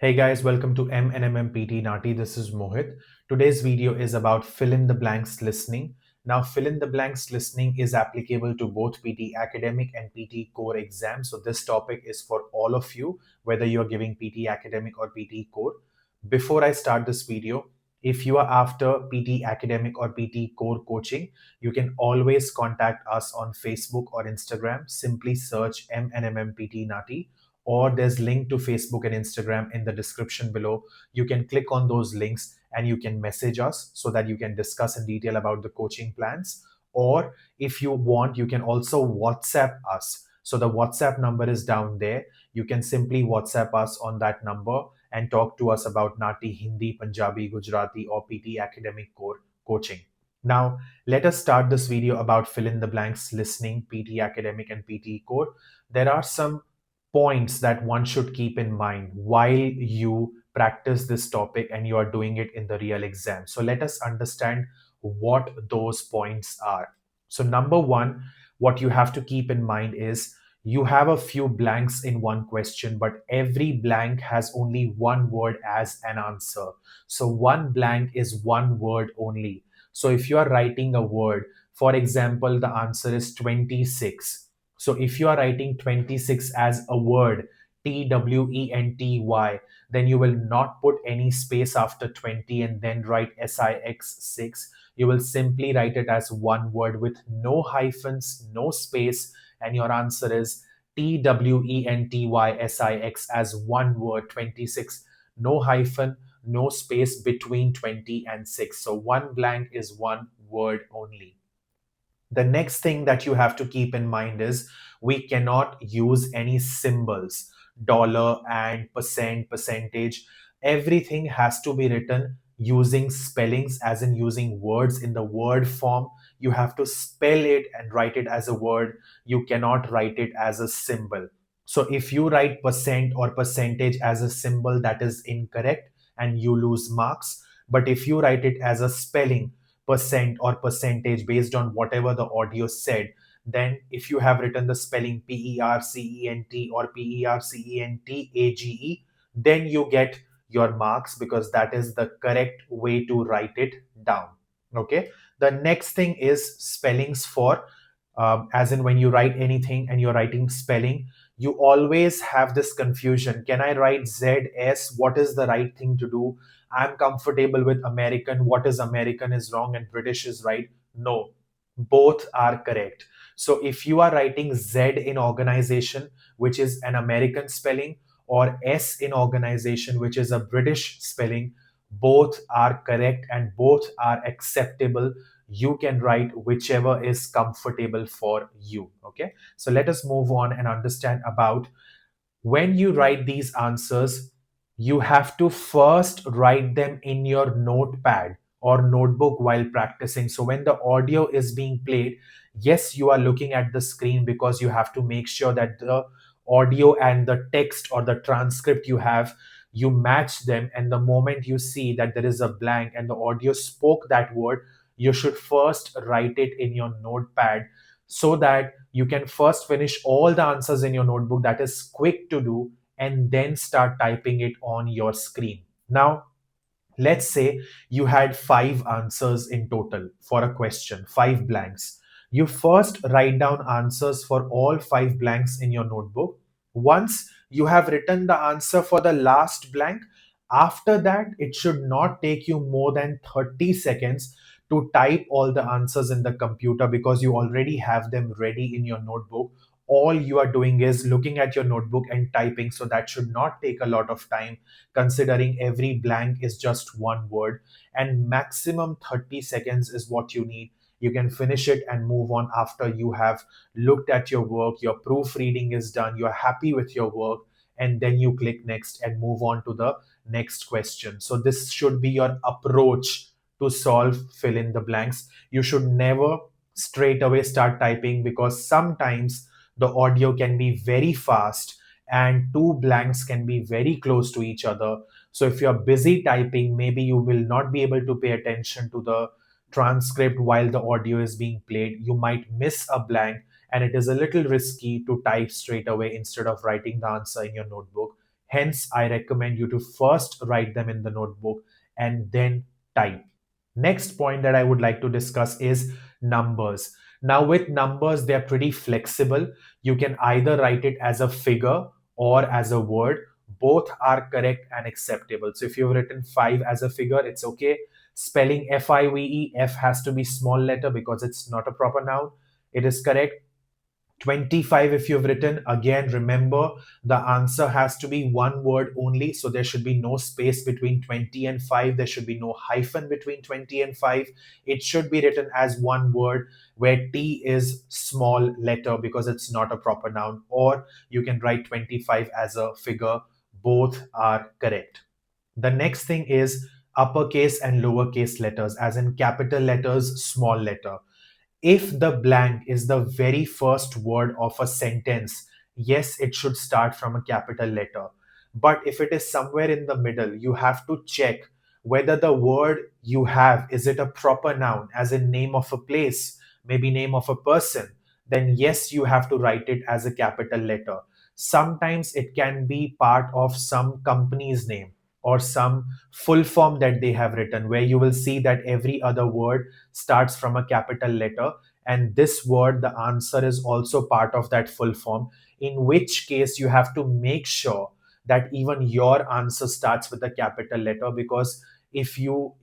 Hey guys, welcome to MNMM PTE NAATI. This is Mohit. Today's video is about fill in the blanks listening. Now, fill in the blanks listening is applicable to both PT Academic and PT Core exams. So this topic is for all of you, whether you're giving PT Academic or PT Core. Before I start this video, if you are after PT Academic or PT Core coaching, you can always contact us on Facebook or Instagram. Simply search MNMM PTE NAATI, or there's link to Facebook and Instagram in the description below. You can click on those links and you can message us so that you can discuss in detail about the coaching plans. Or if you want, you can also WhatsApp us. So the WhatsApp number is down there. You can simply WhatsApp us on that number and talk to us about Nati, Hindi, Punjabi, Gujarati, or PT Academic Core coaching. Now, let us start this video about fill in the blanks listening, PT Academic and PT Core. There are some points that one should keep in mind while you practice this topic and you are doing it in the real exam. So let us understand what those points are. So number one, what you have to keep in mind is you have a few blanks in one question, but every blank has only one word as an answer. So one blank is one word only. So if you are writing a word, for example, the answer is 26. So if you are writing 26 as a word, TWENTY, then you will not put any space after 20 and then write SIX6. You will simply write it as one word with no hyphens, no space, and your answer is TWENTYSIX as one word, 26, no hyphen, no space between 20 and 6. So one blank is one word only. The next thing that you have to keep in mind is we cannot use any symbols, dollar and percent, percentage. Everything has to be written using spellings, as in using words in the word form. You have to spell it and write it as a word. You cannot write it as a symbol. So if you write percent or percentage as a symbol, that is incorrect and you lose marks. But if you write it as a spelling, percent or percentage based on whatever the audio said, then if you have written the spelling PERCENT or PERCENTAGE, then you get your marks because that is the correct way to write it down. Okay. The next thing is spellings for, as in when you write anything and you're writing spelling, you always have this confusion. Can I write ZS? What is the right thing to do? I'm comfortable with American. What is American is wrong and British is right? No, both are correct. So if you are writing Z in organization, which is an American spelling, or S in organization, which is a British spelling, both are correct and both are acceptable. You can write whichever is comfortable for you. Okay. So let us move on and understand about when you write these answers, you have to first write them in your notepad or notebook while practicing. So when the audio is being played, yes, you are looking at the screen because you have to make sure that the audio and the text or the transcript you have, you match them. And the moment you see that there is a blank and the audio spoke that word, you should first write it in your notepad so that you can first finish all the answers in your notebook. That is quick to do, and then start typing it on your screen. Now, let's say you had 5 answers in total for a question, 5 blanks. You first write down answers for all 5 blanks in your notebook. Once you have written the answer for the last blank, after that, it should not take you more than 30 seconds to type all the answers in the computer because you already have them ready in your notebook. All you are doing is looking at your notebook and typing. So that should not take a lot of time, considering every blank is just one word, and maximum 30 seconds is what you need. You can finish it and move on after you have looked at your work, your proofreading is done, you're happy with your work, and then you click next and move on to the next question. So this should be your approach to solve fill in the blanks. You should never straight away start typing because sometimes the audio can be very fast and 2 blanks can be very close to each other. So if you're busy typing, maybe you will not be able to pay attention to the transcript while the audio is being played. You might miss a blank, and it is a little risky to type straight away instead of writing the answer in your notebook. Hence, I recommend you to first write them in the notebook and then type. Next point that I would like to discuss is numbers. Now, with numbers, they're pretty flexible. You can either write it as a figure or as a word. Both are correct and acceptable. So, if you've written 5 as a figure, it's okay. Spelling FIVE, F has to be small letter because it's not a proper noun. It is correct. 25 if you've written, again remember the answer has to be one word only, so there should be no space between 20 and 5, there should be no hyphen between 20 and 5. It should be written as one word where T is small letter because it's not a proper noun, or you can write 25 as a figure. Both are correct. The next thing is uppercase and lowercase letters, as in capital letters, small letter. If the blank is the very first word of a sentence, yes, it should start from a capital letter. But if it is somewhere in the middle, you have to check whether the word you have, is it a proper noun, as in name of a place, maybe name of a person, then yes, you have to write it as a capital letter. Sometimes it can be part of some company's name or some full form that they have written, where you will see that every other word starts from a capital letter, and this word, the answer, is also part of that full form, in which case you have to make sure that even your answer starts with a capital letter. Because if your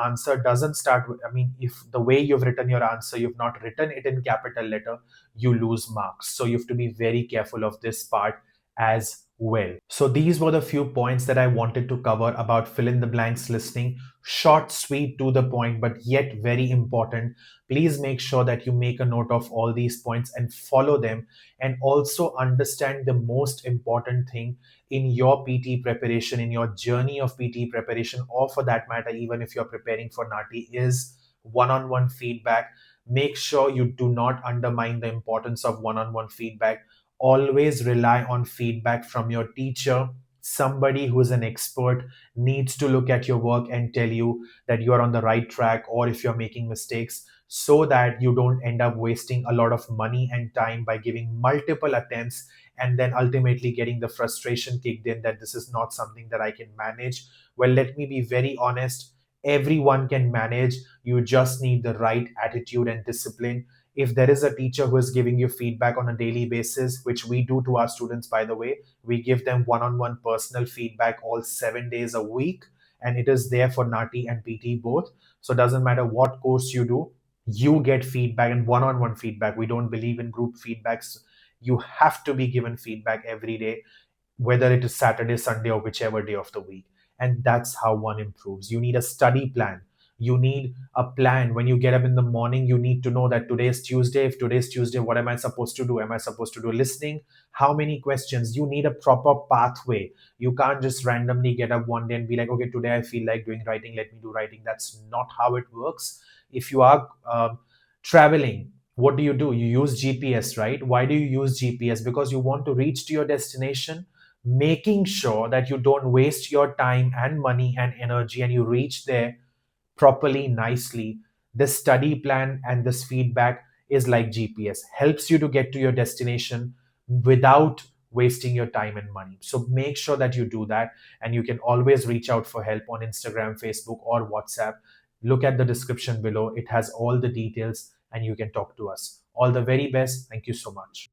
answer doesn't start with, I mean, if the way you've written your answer, you've not written it in capital letter, you lose marks. So you have to be very careful of this part as well. So these were the few points that I wanted to cover about fill in the blanks listening. Short, sweet, to the point, but yet very important. Please make sure that you make a note of all these points and follow them, and also understand the most important thing in your PT preparation, in your journey of PT preparation, or for that matter, even if you're preparing for NAATI, is one-on-one feedback. Make sure you do not undermine the importance of one-on-one feedback. Always rely on feedback from your teacher. Somebody who is an expert needs to look at your work and tell you that you are on the right track, or if you're making mistakes, so that you don't end up wasting a lot of money and time by giving multiple attempts and then ultimately getting the frustration kicked in that this is not something that I can manage. Well, let me be very honest. Everyone can manage. You just need the right attitude and discipline. If there is a teacher who is giving you feedback on a daily basis, which we do to our students, by the way, we give them one-on-one personal feedback all 7 days a week, and it is there for NAATI and PT both. So it doesn't matter what course you do, you get feedback and one-on-one feedback. We don't believe in group feedbacks. You have to be given feedback every day, whether it is Saturday, Sunday, or whichever day of the week. And that's how one improves. You need a study plan. You need a plan. When you get up in the morning, you need to know that today is Tuesday. If today is Tuesday, what am I supposed to do? Am I supposed to do listening? How many questions? You need a proper pathway. You can't just randomly get up one day and be like, okay, today I feel like doing writing. Let me do writing. That's not how it works. If you are traveling, what do? You use GPS, right? Why do you use GPS? Because you want to reach to your destination. Making sure that you don't waste your time and money and energy, and you reach there properly, nicely. This study plan and this feedback is like GPS, helps you to get to your destination without wasting your time and money. So make sure that you do that, and you can always reach out for help on Instagram, Facebook, or WhatsApp. Look at the description below, it has all the details, and you can talk to us. All the very best. Thank you so much.